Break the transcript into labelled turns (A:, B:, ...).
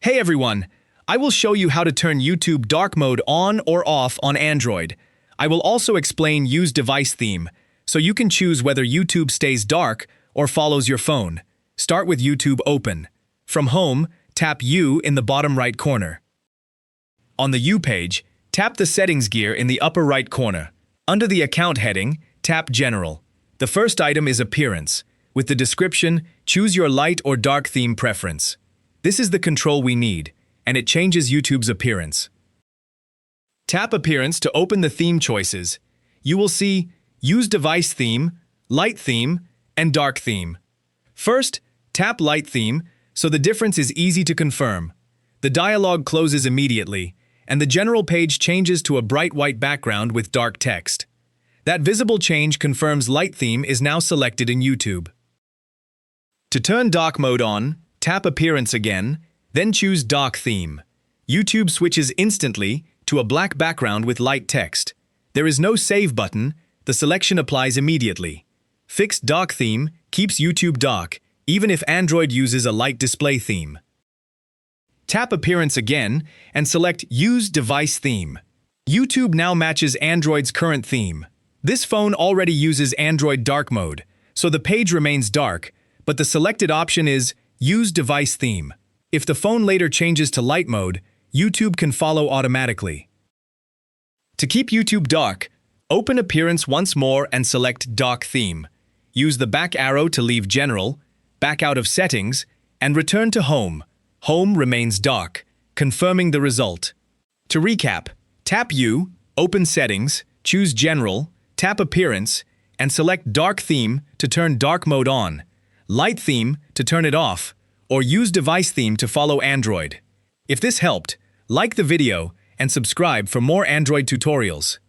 A: Hey everyone! I will show you how to turn YouTube dark mode on or off on Android. I will also explain Use Device Theme, so you can choose whether YouTube stays dark or follows your phone. Start with YouTube Open. From Home, tap U in the bottom right corner. On the U page, tap the Settings gear in the upper right corner. Under the Account heading, tap General. The first item is Appearance. With the description, choose your light or dark theme preference. This is the control we need, and it changes YouTube's appearance. Tap Appearance to open the theme choices. You will see Use Device Theme, Light Theme, and Dark Theme. First, tap Light Theme, so the difference is easy to confirm. The dialog closes immediately, and the general page changes to a bright white background with dark text. That visible change confirms Light Theme is now selected in YouTube. To turn dark mode on, tap Appearance again, then choose Dark Theme. YouTube switches instantly to a black background with light text. There is no Save button, the selection applies immediately. Fixed Dark Theme keeps YouTube dark, even if Android uses a light display theme. Tap Appearance again and select Use Device Theme. YouTube now matches Android's current theme. This phone already uses Android dark mode, so the page remains dark, but the selected option is Use Device Theme. If the phone later changes to light mode, YouTube can follow automatically. To keep YouTube dark, open Appearance once more and select Dark Theme. Use the back arrow to leave General, back out of Settings, and return to Home. Home remains dark, confirming the result. To recap, tap U, open Settings, choose General, tap Appearance, and select Dark Theme to turn dark mode on, Light Theme to turn it off, or Use Device Theme to follow Android. If this helped, like the video and subscribe for more Android tutorials.